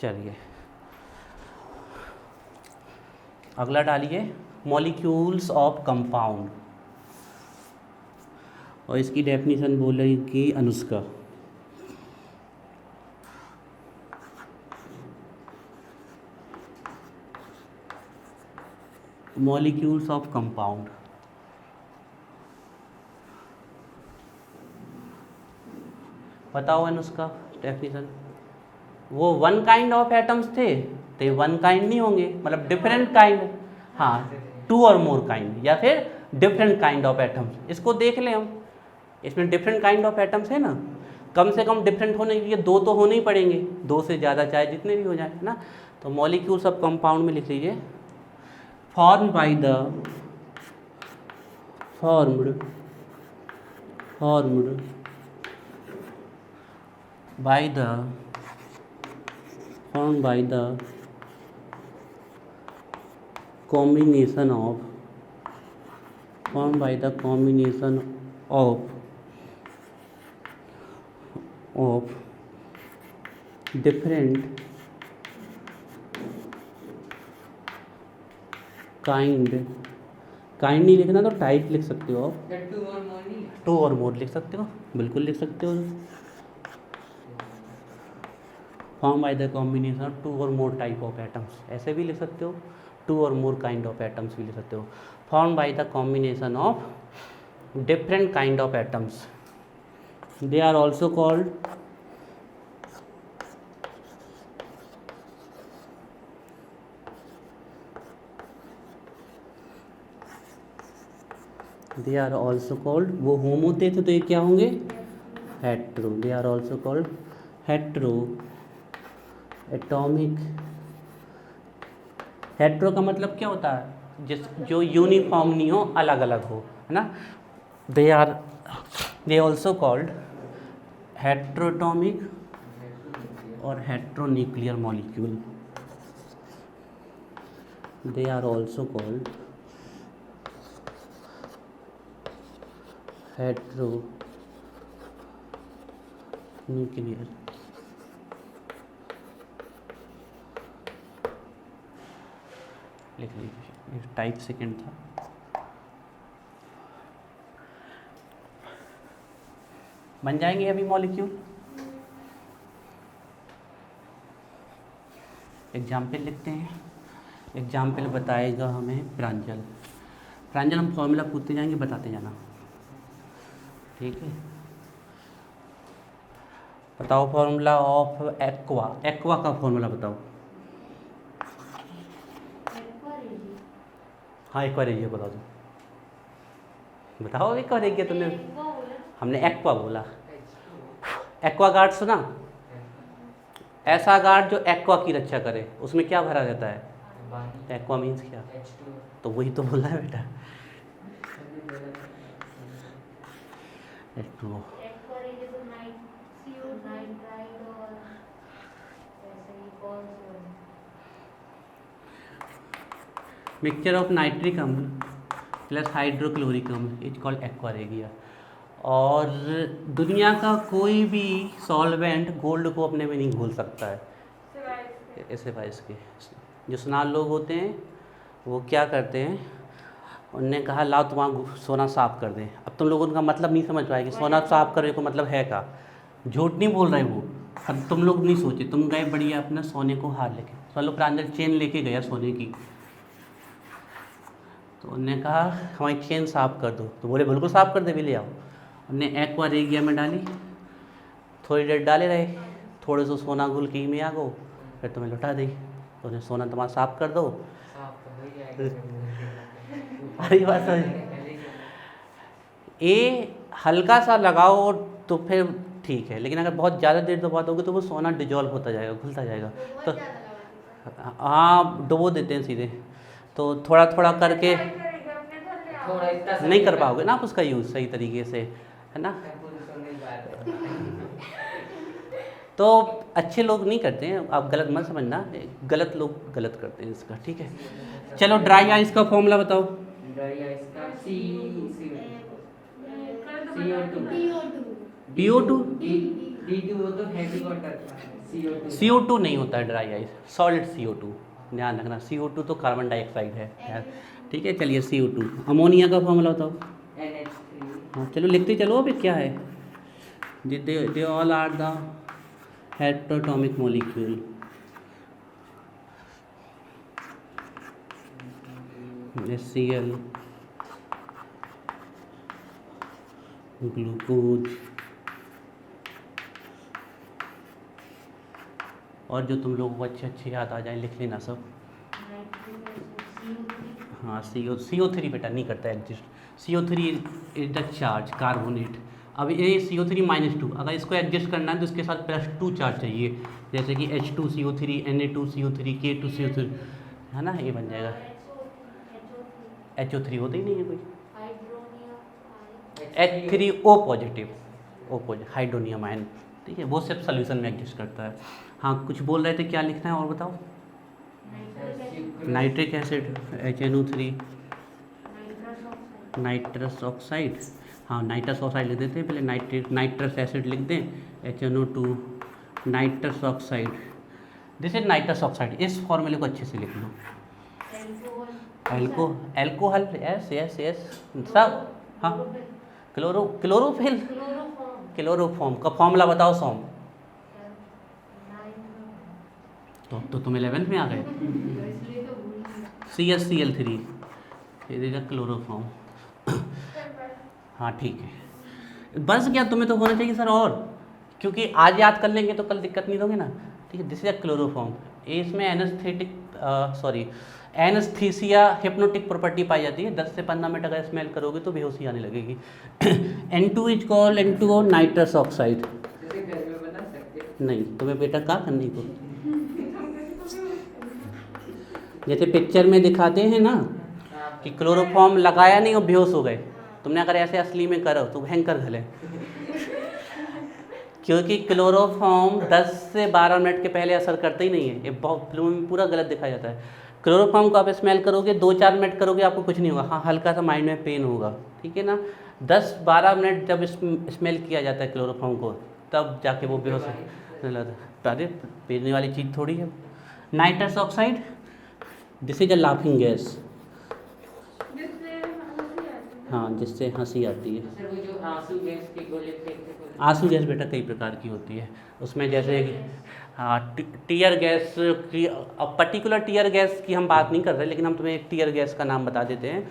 चलिए अगला डालिए, मॉलिक्यूल्स ऑफ कंपाउंड, और इसकी डेफिनेशन बोलेगी अनुष्का। मॉलिक्यूल्स ऑफ कंपाउंड, बताओ अनुष्का डेफिनेशन। वो वन काइंड ऑफ एटम्स थे तो ये वन काइंड नहीं होंगे, मतलब डिफरेंट काइंड, हाँ, टू और मोर काइंड या फिर डिफरेंट काइंड ऑफ एटम्स। इसको देख लें हम, इसमें डिफरेंट काइंड ऑफ एटम्स है ना, कम से कम डिफरेंट होने के लिए दो तो होने ही पड़ेंगे, दो से ज़्यादा चाहे जितने भी हो जाए, है ना। तो मॉलिक्यूल्स ऑफ कंपाउंड में लिख लीजिए, formed by the formed by the formed by the combination of different kind नहीं लिखना तो टाइप लिख सकते हो आप, टू और मोर लिख सकते हो, बिल्कुल लिख सकते हो। Form by the combination of two और मोर टाइप ऑफ एटम्स, ऐसे भी लिख सकते हो, टू और मोर काइंड ऑफ एटम्स भी लिख सकते हो। Form by the combination of different kind of atoms, they are also called वो होमो थे तो ये क्या होंगे, hetero. They are also called hetero atomic. Hetero का मतलब क्या होता है, जो यूनिफॉर्म नहीं हो, अलग अलग हो, है ना। दे ऑल्सो कॉल्ड हेट्रोटॉमिक और heteronuclear molecule. They are also called heteronuclear. लिख लीजिए, टाइप सेकेंड था। बन जाएंगे अभी मॉलिक्यूल। एग्जाम्पल लिखते हैं। एग्जाम्पल बताएगा हमें प्रांजल। हम फॉर्मूला पूछते जाएंगे, बताते जाना, ठीक है। बताओ फॉर्मूला ऑफ एक्वा। एक्वा का फॉर्मूला बताओ। हाँ एक्वा रेजियो बता दो, बताओ एक्वा रेजियो। तुमने, हमने एक्वा बोला। एक्वा गार्ड सुना, ऐसा गार्ड जो एक्वा की रक्षा करे, उसमें क्या भरा रहता है, एक्वा मीन्स क्या, तो वही तो बोला है बेटा, H2O। मिक्सचर ऑफ नाइट्रिक अम्ल प्लस हाइड्रोक्लोरिक अम्ल इज कॉल्ड एक्वा रेगिया। और दुनिया का कोई भी सॉल्वेंट गोल्ड को अपने में नहीं घोल सकता है, ऐसे वाइस के। जो स्नान लोग होते हैं वो क्या करते हैं, उनने कहा लाओ तुम्हारा सोना साफ कर दें। अब तुम लोग उनका मतलब नहीं समझ पाएगी, सोना साफ करने को मतलब है का, झूठ नहीं बोल रहे वो। अब तुम लोग नहीं सोचे, तुम गए बढ़िया अपना सोने को हार लेके, तो लोग प्रांजल चेन लेके गया सोने की, तो उनने कहा हमारी चेन साफ कर दो, तो बोले बिल्कुल साफ कर दे, भी ले आओ। उनने एक्वा रेगिया में डाली, थोड़ी देर डाले रहे, थोड़े से सोना घुल के में आ गो, फिर तुम्हें लौटा दी, तो उन्हें सोना तुम्हारा साफ कर दो। अरे बात ये हल्का सा लगाओ तो फिर ठीक है, लेकिन अगर बहुत ज़्यादा देर दबाओगे तो वो सोना डिजॉल्व होता जाएगा, घुलता जाएगा। तो हाँ डुबो देते हैं सीधे, तो थोड़ा थोड़ा करके नहीं कर पाओगे ना आप उसका यूज़ सही तरीके से, है ना। तो अच्छे लोग नहीं करते हैं, आप गलत मत समझना, गलत लोग गलत करते हैं इसका, ठीक है। चलो ड्राई आइस का फॉर्मूला बताओ। ड्राई आइस का CO2 PO2 D2 वो तो हैवी वाटर का, CO2 नहीं होता है ड्राई आइस, सॉलिड CO2, ध्यान रखना। CO2 तो कार्बन डाइऑक्साइड है यार, ठीक है। चलिए CO2, अमोनिया का फॉर्मूला बताओ। हाँ चलो लिखते चलो, अभी क्या है, they all are the heteroatomic molecule. HCl, glucose, और जो तुम लोगों को अच्छे अच्छे याद आ जाए लिख लेना सब। हाँ CO3 बेटा नहीं करता exist, CO3 is the charge carbonate. अब ये CO3-2, अगर इसको एडजस्ट करना है तो इसके साथ +2 चार्ज चाहिए, जैसे कि H2CO3, Na2CO3, K2CO3, है ना, ये बन जाएगा। HO3 होता ही नहीं है कोई, H3O पॉजिटिव, हाइड्रोनियम आयन, ठीक है, वो सिर्फ सोल्यूशन में एग्जिस्ट करता है। हाँ कुछ बोल रहे थे, क्या लिखना है और बताओ। Nitric acid HNO3, nitrous oxide, हाँ नाइट्रस ऑक्साइड लिख देते हैं पहले, नाइट्रस एसिड लिख दें, HNO2, nitrous oxide, this is nitrous oxide. इस फॉर्मूले को अच्छे से लिख लो। एल्कोहल, यस सब, हाँ क्लोरोफिल, क्लोरोफॉर्म का फॉर्मूला बताओ सोम। तो तुम 11th में आ गए। CSCl3, ये क्लोरोफॉर्म। हाँ ठीक है, बस क्या तुम्हें तो होना चाहिए सर और, क्योंकि आज याद कर लेंगे तो कल दिक्कत नहीं दोगे ना, ठीक है। दिस इज अ क्लोरोफॉर्म, इसमें एनेस्थीसिया हिप्नोटिक प्रॉपर्टी पाई जाती है। 10 से 15 मिनट अगर स्मेल करोगे तो बेहोशी आने लगेगी। N2 is called N2O nitrous oxide. नहीं तुम्हें बेटा क्या करने को, जैसे पिक्चर में दिखाते हैं ना कि क्लोरोफॉर्म लगाया नहीं और बेहोश हो गए, तुमने अगर ऐसे असली में करो तो भयंकर घले। क्योंकि क्लोरोफॉर्म 10 से 12 मिनट के पहले असर करता ही नहीं है, ये बहुत फिल्मों में पूरा गलत दिखाया जाता है। क्लोरोफॉर्म को आप स्मेल करोगे 2-4 मिनट करोगे आपको कुछ नहीं होगा, हाँ हल्का सा माइंड में पेन होगा, ठीक है ना। 10-12 मिनट जब स्मेल किया जाता है क्लोरोफॉर्म को, तब जाके वो बेहोश होने लगता है। अरे पीने वाली चीज़ थोड़ी है। Nitrous oxide, this is a laughing gas, हाँ जिससे हंसी आती है। आंसू गैस बेटा कई प्रकार की होती है, उसमें जैसे हाँ टीयर गैस की, अब पर्टिकुलर टीयर गैस की हम बात नहीं कर रहे, लेकिन हम तुम्हें एक टीयर गैस का नाम बता देते हैं।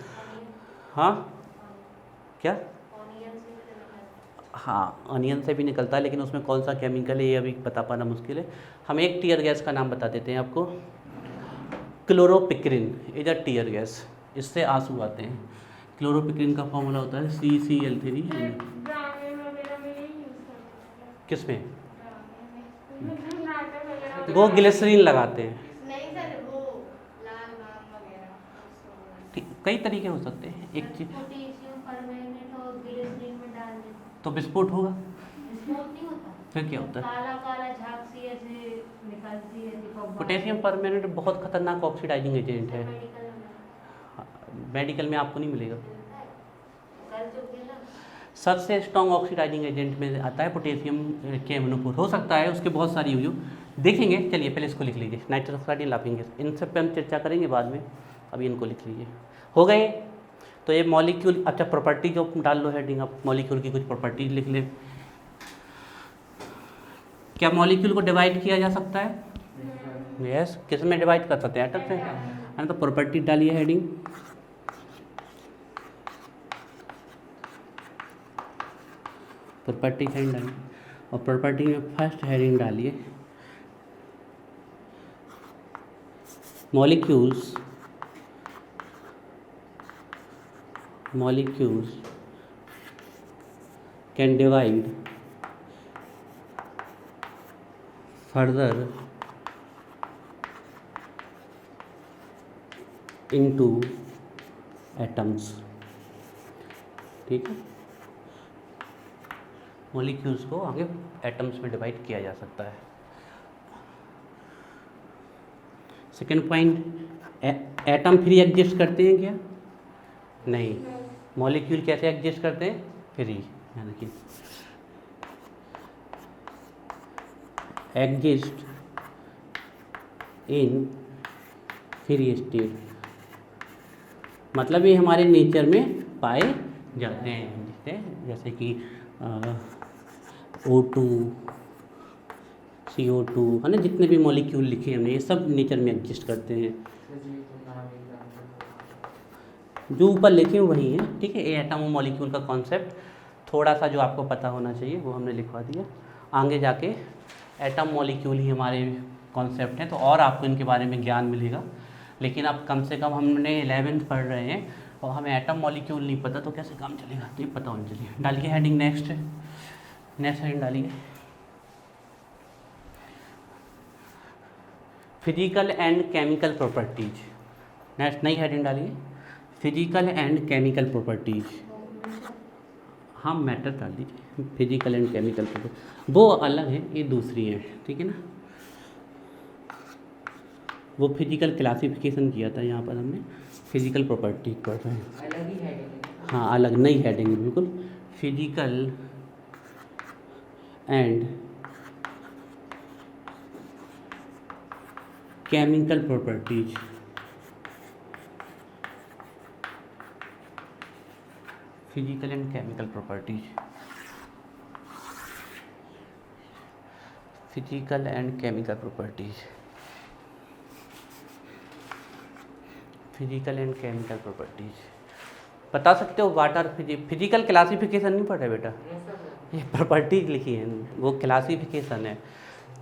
हाँ क्या, हाँ अनियन से भी निकलता है, लेकिन उसमें कौन सा केमिकल है ये अभी बता पाना मुश्किल है। हम एक टीयर गैस का नाम बता देते हैं आपको, chloropicrin is a tear gas, इससे आंसू आते हैं। क्लोरोपिक्रिन का फॉर्मूला होता है CCl3। किसमें, वो ग्लिसरीन लगाते हैं, कई तरीके हो सकते हैं। एक चीज तो विस्फोट होगा, फिर क्या होता है, पोटेशियम परमैंगनेट बहुत खतरनाक ऑक्सीडाइजिंग एजेंट है, मेडिकल में आपको नहीं मिलेगा। सबसे स्ट्रॉन्ग ऑक्सीडाइजिंग एजेंट में आता है पोटेशियम KMnO4, हो सकता है उसके बहुत सारी यूज देखेंगे। चलिए पहले इसको लिख लीजिए, नाइट्रस ऑक्साइड या लाफिंग गैस, इन सब पे हम चर्चा करेंगे बाद में, अभी इनको लिख लीजिए। हो गए, तो ये मॉलिक्यूल, अच्छा प्रॉपर्टी जो डाल लो हेडिंग, आप मॉलिक्यूल की कुछ प्रॉपर्टीज लिख ले। क्या मॉलिक्यूल को डिवाइड किया जा सकता है, यस किस में डिवाइड कर सकते हैं, एटम से, है ना। तो प्रॉपर्टी डालिए हेडिंग, प्रॉपर्टी हेडिंग डालिए, और प्रॉपर्टी में फर्स्ट हेडिंग डालिए molecules can divide further into atoms, ठीक है। मॉलिक्यूल्स को आगे एटम्स में डिवाइड किया जा सकता है। Second point, atom free exist करते हैं क्या, नहीं। मॉलिक्यूल कैसे एग्जिस्ट करते हैं, फ्री, यानी कि एग्जिस्ट इन फ्री स्टेट, मतलब ये हमारे नेचर में पाए जाते हैं, जैसे कि O2, CO2 है ना, जितने भी मॉलिक्यूल लिखे हमने ये सब नेचर में एग्जिस्ट करते हैं। जो ऊपर लिखे वही हैं, ठीक है। ये एटम और मॉलिक्यूल का कॉन्सेप्ट थोड़ा सा जो आपको पता होना चाहिए वो हमने लिखवा दिया। आगे जाके एटम मॉलिक्यूल ही हमारे कॉन्सेप्ट हैं, तो और आपको इनके बारे में ज्ञान मिलेगा। लेकिन अब कम से कम हमने 11th पढ़ रहे हैं और हमें एटम मॉलिक्यूल नहीं पता तो कैसे काम चलेगा, तो ये पता होना चाहिए। डालिए हेडिंग नेक्स्ट हेडिंग डालिए, physical and chemical properties. Next नई हेडिंग डालिए, फिजिकल एंड केमिकल प्रॉपर्टीज। हाँ मैटर डाल दीजिए, फिजिकल एंड केमिकल प्रॉपर्टी वो अलग है, ये दूसरी है, ठीक है ना। वो फिजिकल क्लासिफिकेशन किया था, यहाँ पर हमने फिजिकल प्रॉपर्टी पढ़ रहे हैं, अलग ही हेडिंग। हाँ अलग नई हेडिंग बिल्कुल, physical and chemical properties. Physical and chemical properties, physical and chemical properties, physical and chemical properties. बता सकते हो वाट आर फिजिकल क्लासिफिकेशन नहीं पढ़ रहे बेटा, ये प्रॉपर्टीज लिखी है, वो क्लासिफिकेशन है।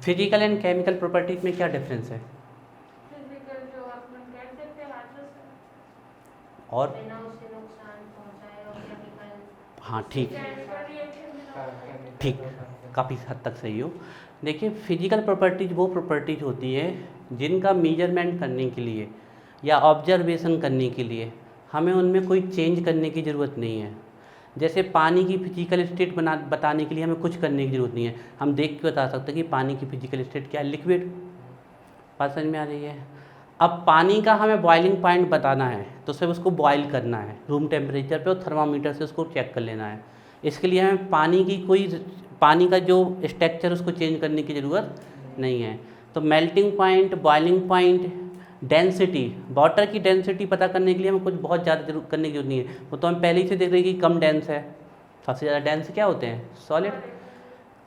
फिजिकल एंड केमिकल प्रॉपर्टीज में क्या डिफरेंस है? फिजिकल जो अपन कह सकते हैं हाथों से और बिना उसे नुकसान पहुंचाए, और केमिकल हाँ ठीक केमिकल रिएक्शन ठीक, काफ़ी हद तक सही हो। देखिए फिजिकल प्रॉपर्टीज वो प्रॉपर्टीज होती है जिनका मेजरमेंट करने के लिए या ऑब्जर्वेशन करने के लिए हमें उनमें कोई चेंज करने की ज़रूरत नहीं है। जैसे पानी की फिजिकल स्टेट बताने के लिए हमें कुछ करने की ज़रूरत नहीं है, हम देख के बता सकते हैं कि पानी की फिजिकल स्टेट क्या है, लिक्विड। बात समझ में आ रही है? अब पानी का हमें बॉइलिंग पॉइंट बताना है तो सिर्फ उसको बॉयल करना है रूम टेम्परेचर पे और थर्मामीटर से उसको चेक कर लेना है। इसके लिए हमें पानी का जो स्ट्रक्चर उसको चेंज करने की ज़रूरत नहीं है। तो melting point, boiling point, density, water की डेंसिटी पता करने के लिए हमें कुछ बहुत ज़्यादा करने की जरूरत नहीं है, वो तो हम पहले ही से देख रहे हैं कि कम डेंस है। सबसे ज़्यादा डेंस क्या होते हैं? सॉलिड।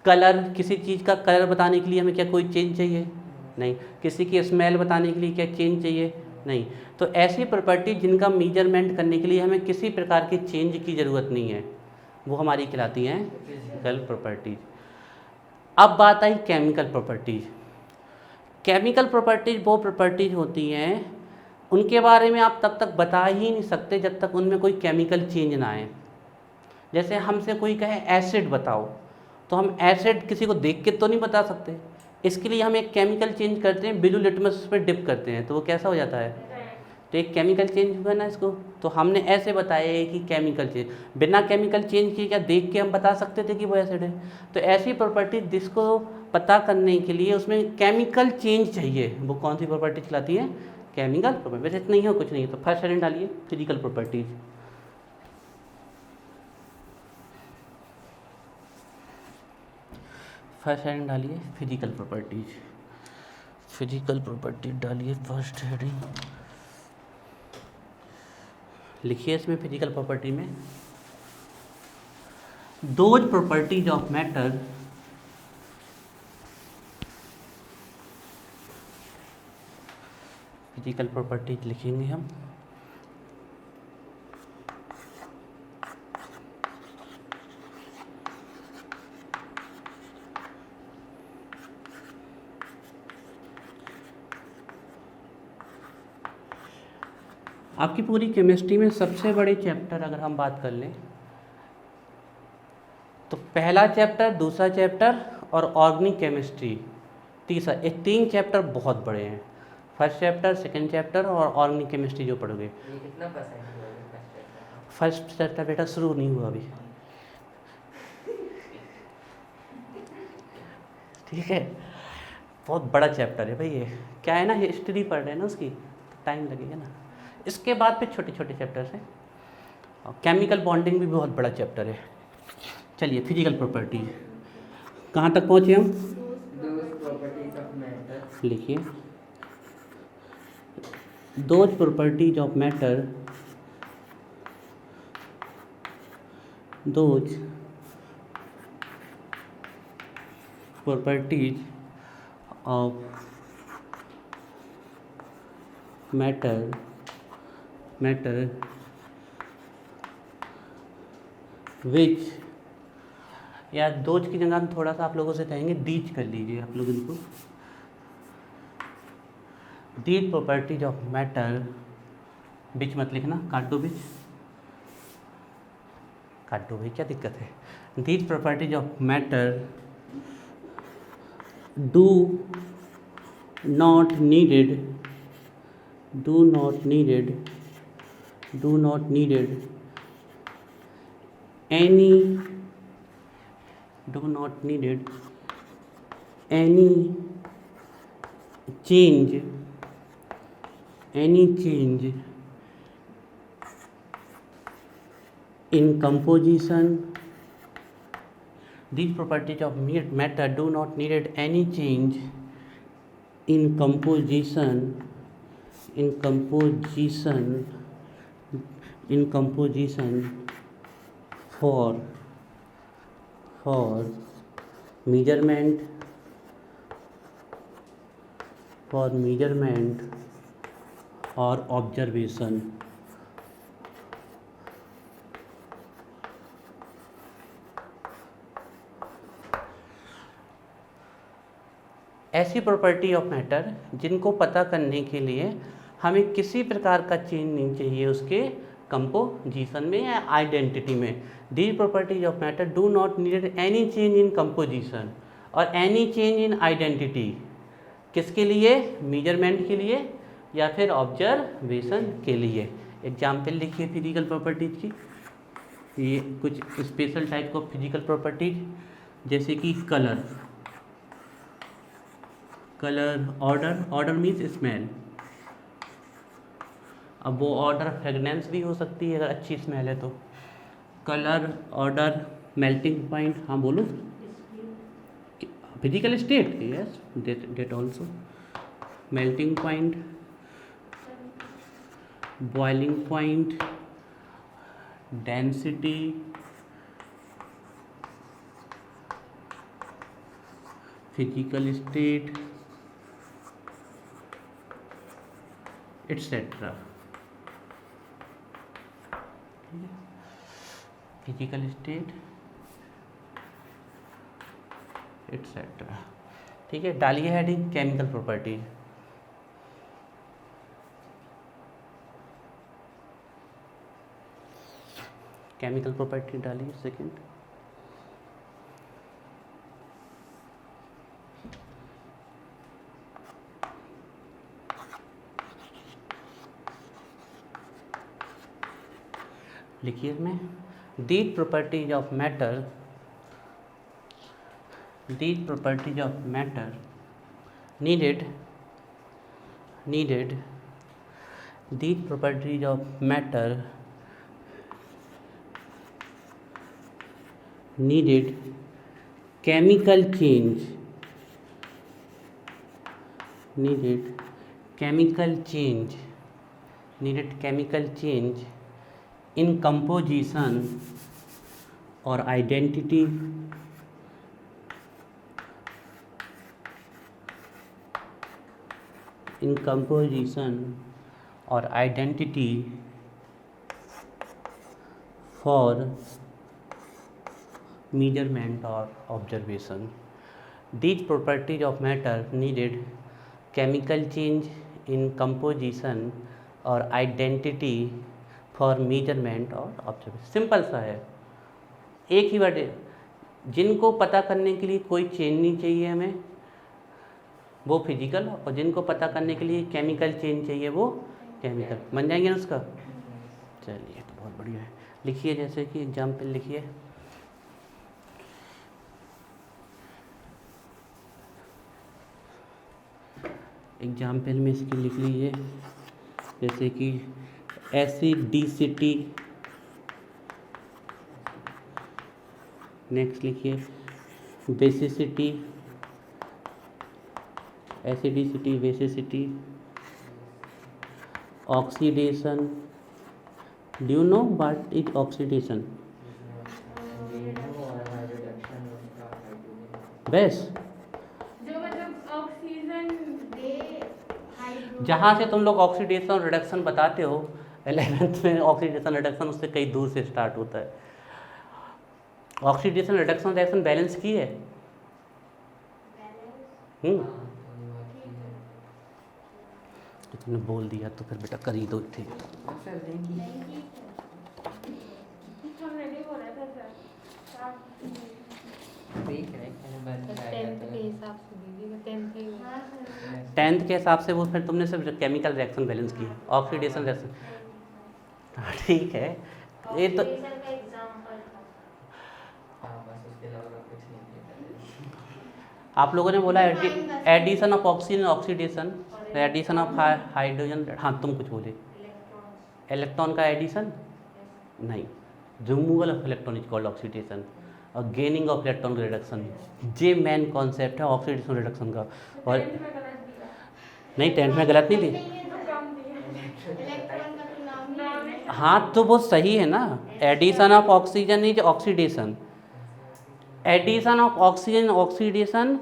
कलर, किसी चीज़ का कलर बताने के लिए हमें क्या कोई चेंज चाहिए? नहीं। किसी की स्मेल बताने के लिए क्या चेंज चाहिए? नहीं। तो ऐसी प्रॉपर्टी जिनका मेजरमेंट करने के लिए हमें किसी प्रकार के चेंज की ज़रूरत नहीं है, वो हमारी कहलाती हैं फिजिकल प्रॉपर्टीज। अब बात आई केमिकल प्रॉपर्टीज। केमिकल प्रॉपर्टीज वो प्रॉपर्टीज होती हैं उनके बारे में आप तब तक बता ही नहीं सकते जब तक उनमें कोई केमिकल चेंज ना आए। जैसे हमसे कोई कहे एसिड बताओ, तो हम एसिड किसी को देख के तो नहीं बता सकते, इसके लिए हम एक केमिकल चेंज करते हैं, ब्लू लिटमस पे डिप करते हैं तो वो कैसा हो जाता है? तो एक केमिकल चेंज हुआ ना इसको। तो हमने ऐसे बताया है कि केमिकल चेंज, बिना केमिकल चेंज किए क्या देख के हम बता सकते थे कि वो एसिड है? तो ऐसी प्रॉपर्टी जिसको पता करने के लिए उसमें केमिकल चेंज चाहिए, वो कौन सी प्रॉपर्टी कहलाती है? Chemical property. वैसे इतना ही हो, कुछ नहीं है। तो फर्स्ट हेडिंग डालिए, फिजिकल प्रॉपर्टीज। फर्स्ट हेडिंग डालिए, फिजिकल प्रॉपर्टीज। फिजिकल प्रॉपर्टीज डालिए फर्स्ट हेडिंग। लिखिए इसमें फिजिकल प्रॉपर्टी में those properties of matter physical properties लिखेंगे हम। आपकी पूरी केमिस्ट्री में सबसे बड़े चैप्टर अगर हम बात कर लें तो पहला चैप्टर, दूसरा चैप्टर और ऑर्गेनिक केमिस्ट्री तीसरा, ये 3 चैप्टर बहुत बड़े हैं। फर्स्ट चैप्टर, सेकंड चैप्टर और ऑर्गेनिक केमिस्ट्री जो पढ़ोगे। ये कितना परसेंट हुआ फर्स्ट चैप्टर बेटा शुरू नहीं हुआ अभी, ठीक है। बहुत बड़ा चैप्टर है भाई ये। क्या है ना, हिस्ट्री पढ़ रहे हैं ना उसकी, तो टाइम लगेगा ना। इसके बाद फिर छोटे छोटे चैप्टर्स हैं। और केमिकल बॉन्डिंग भी बहुत बड़ा चैप्टर है। चलिए फिजिकल प्रॉपर्टी कहाँ तक पहुँचे हम? लिखिए those properties of matter, those properties of matter which, या दोज की जगह हम थोड़ा सा आप लोगों से कहेंगे दीज कर लीजिए आप लोग इनको, दीज प्रॉपर्टीज ऑफ मैटर, बिच मत लिखना, काट दो भाई क्या दिक्कत है। These properties of matter do not needed any change in composition. These properties of matter do not need any change in composition for measurement or observation. ऐसी प्रॉपर्टी ऑफ मैटर जिनको पता करने के लिए हमें किसी प्रकार का चेंज नहीं चाहिए उसके कंपोजिशन में या आइडेंटिटी में। These properties of matter do not need any change in composition और एनी चेंज इन आइडेंटिटी, किसके लिए? मेजरमेंट के लिए या फिर ऑब्जर्वेशन के लिए। एग्जाम्पल लिखिए फिजिकल प्रॉपर्टीज की, ये कुछ special type of physical properties, जैसे कि कलर, ऑर्डर मीन्स स्मेल। अब वो ऑर्डर फ्रेगनेंस भी हो सकती है अगर अच्छी स्मेल है तो। कलर, ऑर्डर, मेल्टिंग पॉइंट, हाँ बोलो। Physical state, yes that also. Melting point, boiling point, density, physical state, etcetera. Physical state etcetera. ठीक है, डालिए heading chemical property. Chemical property डालिए सेकंड। लिखिए इसमें these properties of matter, these properties of matter needed these properties of matter needed chemical change in composition or identity for measurement or observation. These properties of matter needed chemical change in composition or identity for measurement or observation. Simple सा है, एक ही word है। जिनको पता करने के लिए कोई चेंज नहीं चाहिए हमें वो फिजिकल, और जिनको पता करने के लिए केमिकल चेंज चाहिए वो केमिकल। बन जाएंगे ना उसका? चलिए तो बहुत बढ़िया है। लिखिए जैसे कि एग्जाम्पल लिखिए। एग्जाम्पल में इसकी लिख लीजिए जैसे कि एसिडिसिटी। नेक्स्ट लिखिए basicity, acidity, basicity, oxidation. Do you know what is oxidation? Base जो मतलब ऑक्सीजन दे हाइड्रो जहाँ से तुम लोग ऑक्सीडेशन और रिडक्शन बताते हो 11th में, ऑक्सीडेशन रिडक्शन उससे कई दूर से स्टार्ट होता है. ऑक्सीडेशन रिडक्शन रिएक्शन बैलेंस की है. तो तुमने बोल दिया तो फिर बेटा कर ही दो. ठीक सर देखिए हमने नहीं बोला था सर आप वही करेक्ट है बस 10th के हिसाब से दीजिएगा 10th के हाँ सर 10th के हिसाब से वो फिर तुमने सिर्फ केमिकल रिएक्शन बैलेंस की है, ऑक्सीडेशन रिएक्शन. हाँ ठीक है. ये तो ऑक्सीडेशन का एग्जांपल था. हाँ बस उसके अलावा कुछ नहीं किया. आप लोगों ने बोला addition of oxygen, oxidation, addition of hydrogen. हाँ तुम कुछ बोले. इलेक्ट्रॉन्स. इलेक्ट्रॉन का एडिशन नहीं, removal of electron is called oxidation और गेनिंग ऑफ इलेक्ट्रॉन रिडक्शन. ये मेन कॉन्सेप्ट है ऑक्सीडेशन रिडक्शन का. और 10th में गलत दिया नहीं 10th में गलत नहीं थी. तो कम दिया इलेक्ट्रॉन का तो नाम नाम ही है हाँ तो वो सही है ना. Addition of oxygen is oxidation, addition of oxygen oxidation,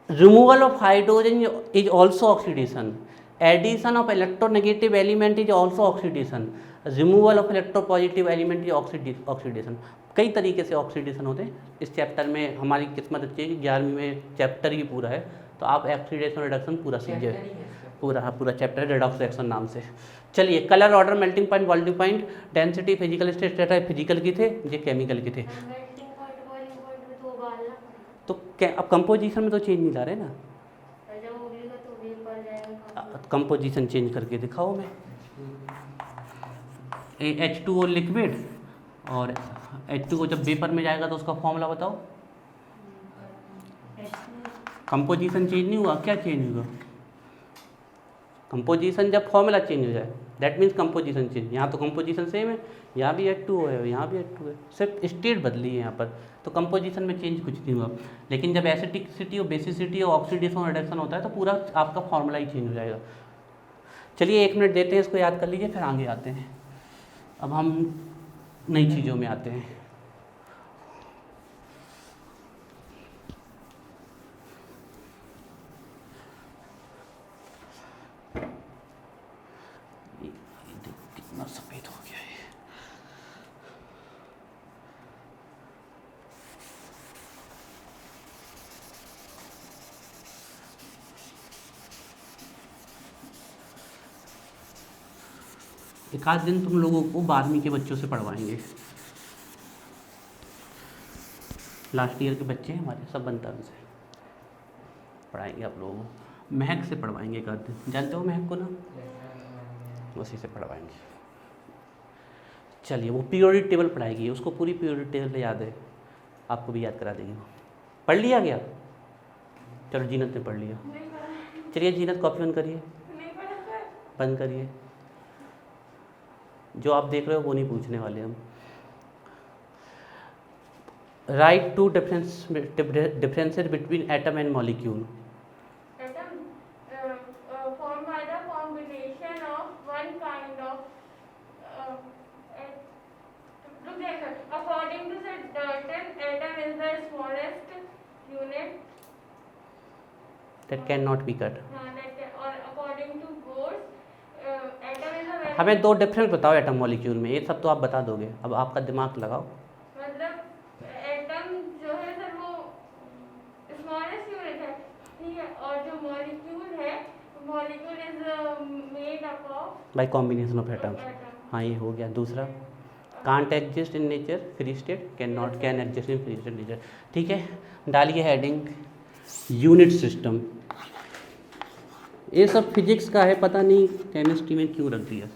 removal of hydrogen is also oxidation, addition of electronegative element is also oxidation, removal of electropositive element is oxidation. कई तरीके से ऑक्सीडेशन होते हैं. इस चैप्टर में हमारी किस्मत अच्छी है कि 11वीं में चैप्टर ही पूरा है, तो आप ऑक्सीडेशन रिडक्शन पूरा सीखिए. पूरा पूरा चैप्टर रेडॉक्स रिएक्शन नाम से. चलिए colour, order, melting point, boiling point, density, physical state, strata physical की थे, ये केमिकल के थे. मेल्टिंग पॉइंट बॉइलिंग पॉइंट में तो उबालना पड़ेगा. तो अब कंपोजिशन में तो चेंज नहीं ला रहे ना. और जब उबलेगा तो वेपर जाएगा. कंपोजिशन चेंज करके दिखाओ मैं. H2O लिक्विड और H2O जब वेपर में जाएगा तो उसका फॉर्मूला बताओ. कंपोजिशन चेंज नहीं हुआ, क्या चेंज हुआ? कंपोजिशन जब फॉर्मूला चेंज हो जाए दैट मीन्स कंपोजिशन चेंज. यहाँ तो कंपोजिशन सेम है, यहाँ भी H2O है, यहाँ भी H2O है, सिर्फ स्टेट बदली है यहाँ पर. तो कंपोजिशन में चेंज कुछ नहीं हुआ. लेकिन जब एसिडिसिटी और बेसिसिटी और ऑक्सीडेशन रिडक्शन होता है तो पूरा आपका फॉर्मूला ही चेंज हो जाएगा. चलिए 1 मिनट देते हैं, इसको याद कर लीजिए, फिर आगे आते हैं. अब हम नई चीज़ों में आते हैं. कितना सफ़ेद हो गया है. एक आध दिन तुम लोगों को 12वीं के बच्चों से पढ़वाएंगे. लास्ट ईयर के बच्चे हैं हमारे, सब बनता उनसे पढ़ाएंगे आप लोगों को. महक से पढ़वाएंगे एक आध दिन. जानते हो महक को ना, उसी से पढ़वाएंगे. चलिए वो पीरियोडिक टेबल पढ़ाएगी, उसको पूरी पीरियोडिक टेबल याद है, आपको भी याद करा देगी वो. पढ़ लिया गया? चलो जीनत ने पढ़ लिया. नहीं पढ़ा चलिए जीनत कॉपी ऑन करिए, नहीं पढ़ा सर बंद करिए. जो आप देख रहे हो वो नहीं पूछने वाले हम. Write two differences between atom and molecule. atom formed by the combination of one kind of look there sir. According to the Dalton, atom is the smallest unit that can not be cut. or according to Bose, atom is a very हमें 2 difference बताओ atom molecule में. ये सब तो आप बता दोगे, अब आपका दिमाग लगाओ. मतलब एटम जो है सर वो स्मॉलेस्ट यूनिट है, ठीक है, और जो मॉलिक्यूल है, molecule is made up of bye combination of atoms. Atom. हाँ ये हो गया. दूसरा can't exist in nature free state, can exist in free state nature. ठीक है, डालिए हेडिंग यूनिट सिस्टम. ये सब फिजिक्स का है, पता नहीं केमिस्ट्री में क्यों रख दिया.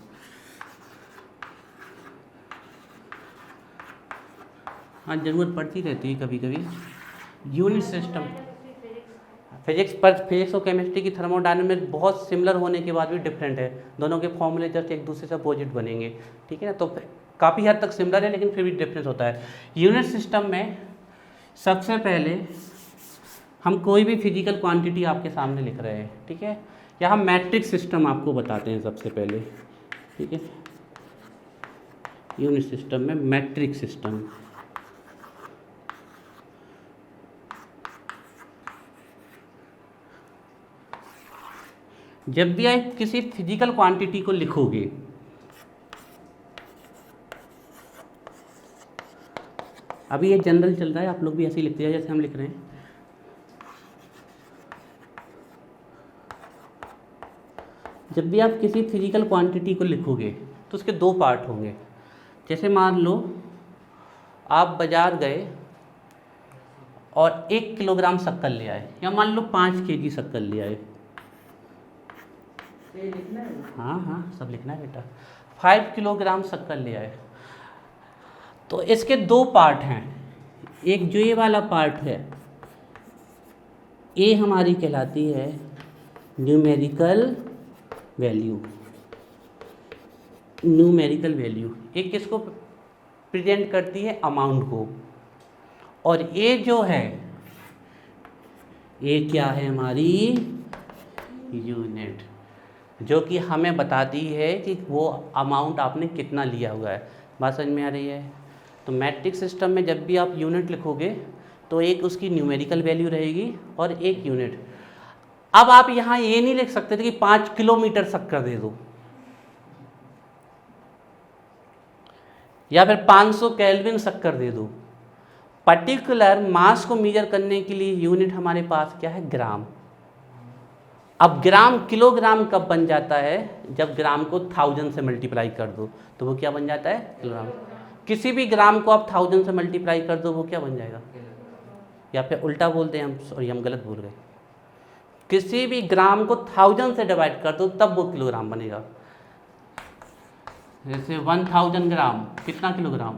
हाँ ज़रूरत पड़ती रहती है कभी कभी. यूनिट सिस्टम फिजिक्स और केमिस्ट्री की थर्मोडायनामिक्स बहुत सिमिलर होने के बाद भी डिफरेंट है. दोनों के फॉर्मूले जस्ट एक दूसरे से अपोजिट बनेंगे. ठीक है ना, तो काफ़ी हद तक सिमिलर है लेकिन फिर भी डिफरेंस होता है. यूनिट सिस्टम में सबसे पहले हम कोई भी फिजिकल क्वांटिटी आपके सामने लिख रहे हैं, ठीक है, या हम मैट्रिक्स सिस्टम आपको बताते हैं सबसे पहले, ठीक है। यूनिट सिस्टम में मैट्रिक्स सिस्टम, जब भी आप किसी फिजिकल क्वांटिटी को लिखोगे, अभी ये जनरल चल रहा है, आप लोग भी ऐसे ही लिखते हैं जैसे हम लिख रहे हैं। जब भी आप किसी फिजिकल क्वांटिटी को लिखोगे तो उसके दो पार्ट होंगे। जैसे मान लो आप बाजार गए और 1 किलोग्राम शक्कर ले आए, या मान लो 5 केजी शक्कर ले आए। ये लिखना है। हाँ हाँ सब लिखना है बेटा। 5 किलोग्राम शक्कर ले आए, तो इसके दो पार्ट हैं। एक जो ये वाला पार्ट है, ये हमारी कहलाती है न्यूमेरिकल वैल्यू। न्यूमेरिकल वैल्यू एक किसको प्रेजेंट करती है? अमाउंट को। और ये जो है, ये क्या है? हमारी यूनिट, जो कि हमें बताती है कि वो अमाउंट आपने कितना लिया हुआ है। बात समझ में आ रही है? तो मैट्रिक्स सिस्टम में जब भी आप यूनिट लिखोगे तो एक उसकी न्यूमेरिकल वैल्यू रहेगी और एक यूनिट। अब आप यहाँ ये नहीं लिख सकते थे कि 5 किलोमीटर शक्कर दे दो, या फिर 500 केल्विन शक्कर दे दो। पर्टिकुलर मास को मेजर करने के लिए यूनिट हमारे पास क्या है? ग्राम। अब ग्राम किलोग्राम कब बन जाता है? जब ग्राम को 1000 से मल्टीप्लाई कर दो तो वो क्या बन जाता है? किलोग्राम। किसी भी ग्राम को आप 1000 से मल्टीप्लाई कर दो वो क्या बन जाएगा? या फिर उल्टा बोलते हैं हम, सॉरी हम गलत बोल गए। किसी भी ग्राम को 1000 से डिवाइड कर दो तब वो किलोग्राम बनेगा। जैसे 1000 ग्राम कितना किलोग्राम?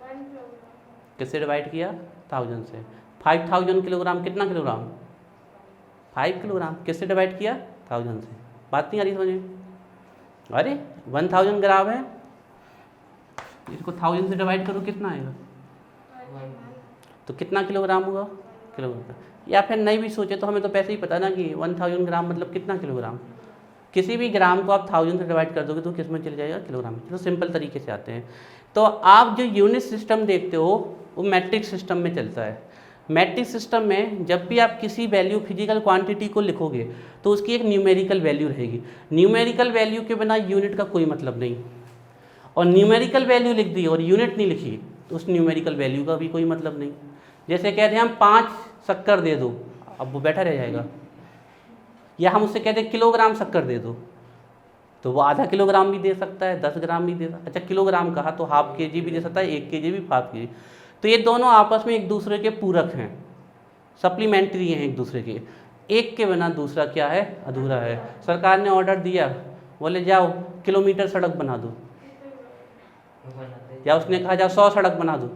1 किलोग्राम। किससे डिवाइड किया? 1000 से। 5000 किलोग्राम कितना किलोग्राम? 5 किलोग्राम। किससे डिवाइड किया? 1000 से। बात नहीं आ रही समझ में? अरे 1000 ग्राम है, इसको 1000 से डिवाइड करो कितना आएगा? तो कितना किलोग्राम होगा? किलोग्राम। या फिर नहीं भी सोचे तो हमें तो पैसे ही पता ना कि 1000 ग्राम मतलब कितना किलोग्राम। किसी भी ग्राम को आप 1000 से डिवाइड कर दोगे तो किस में चले जाएगा? किलोग्राम। तो सिंपल तरीके से आते हैं। तो आप जो यूनिट सिस्टम देखते हो वो मैट्रिक्स सिस्टम में चलता है। मैट्रिक्स सिस्टम में जब भी आप किसी वैल्यू फिजिकल क्वांटिटी को लिखोगे तो उसकी एक न्यूमेरिकल वैल्यू रहेगी। न्यूमेरिकल वैल्यू के बिना यूनिट का कोई मतलब नहीं। और न्यूमेरिकल वैल्यू लिख दी और यूनिट नहीं लिखी तो उस न्यूमेरिकल वैल्यू का भी कोई मतलब नहीं। जैसे कहते हैं हम 5 शक्कर दे दो, अब वो बैठा रह जाएगा। या हम उससे कहते हैं किलोग्राम शक्कर दे दो, तो वो आधा किलोग्राम भी दे सकता है, 10 ग्राम भी दे सकता है। अच्छा किलोग्राम कहा तो हाफ केजी भी दे सकता है, 1 केजी भी, हाफ केजी। तो ये दोनों आपस में एक दूसरे के पूरक हैं, सप्लीमेंट्री हैं एक दूसरे के। एक के बिना दूसरा क्या है? अधूरा है। सरकार ने ऑर्डर दिया, बोले जाओ किलोमीटर सड़क बना दो, या उसने कहा जाओ 100 सड़क बना दो,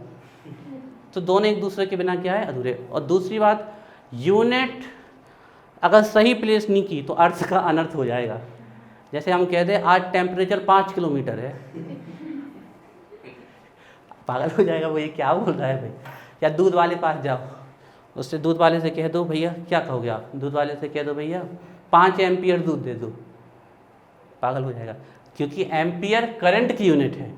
तो दोनों एक दूसरे के बिना क्या है? अधूरे। और दूसरी बात, यूनिट अगर सही प्लेस नहीं की तो अर्थ का अनर्थ हो जाएगा। जैसे हम कह दें आज टेम्परेचर 5 किलोमीटर है, पागल हो जाएगा वो, ये क्या बोल रहा है भाई। या दूध वाले पास जाओ, उससे दूध वाले से कह दो भैया, क्या कहोगे आप? दूध वाले से कह दो भैया 5 एम्पियर दूध दे दो, पागल हो जाएगा। क्योंकि एम्पियर करंट की यूनिट है।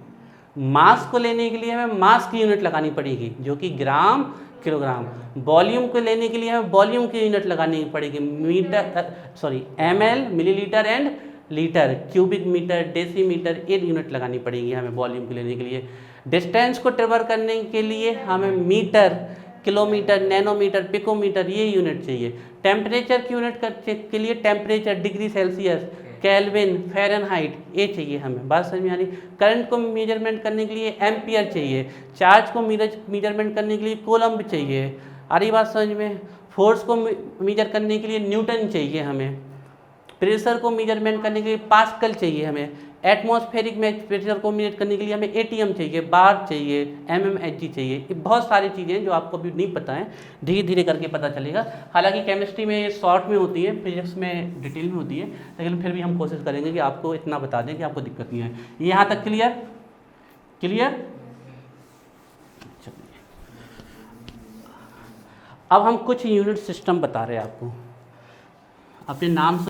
मास को लेने के लिए हमें मास की यूनिट लगानी पड़ेगी जो कि ग्राम किलोग्राम। वॉल्यूम को लेने के लिए हमें वॉल्यूम की यूनिट लगानी पड़ेगी, ml millilitre and litre, cubic metre, decimetre, ये यूनिट लगानी पड़ेगी हमें वॉल्यूम को लेने के लिए। डिस्टेंस को ट्रेवल करने के लिए हमें मीटर, किलोमीटर, नैनोमीटर, पिकोमीटर, ये यूनिट चाहिए। टेम्परेचर की यूनिट के लिए temperature, degree Celsius, kelvin, Fahrenheit, ये चाहिए हमें। बात समझ में आ रही? करंट को मेजरमेंट करने के लिए एम्पियर चाहिए। चार्ज को मेजरमेंट करने के लिए कोलम्ब चाहिए। आ रही बात समझ में? फोर्स को मेजर करने के लिए न्यूटन चाहिए हमें। प्रेशर को मेजरमेंट करने के लिए पास्कल चाहिए हमें। एटमॉस्फेरिक में प्रेशर को मेजर करने के लिए हमें एटीएम चाहिए, बार चाहिए, एमएमएचजी चाहिए। ये बहुत सारी चीज़ें हैं जो आपको अभी नहीं पता है, धीरे धीरे करके पता चलेगा। हालांकि केमिस्ट्री में ये शॉर्ट में होती है, फिजिक्स में डिटेल में होती है, लेकिन फिर भी हम कोशिश करेंगे कि आपको इतना बता दें कि आपको दिक्कत नहीं है। ये यहाँ तक क्लियर? क्लियर? अब हम कुछ यूनिट सिस्टम बता रहे हैं आपको, अपने नाम से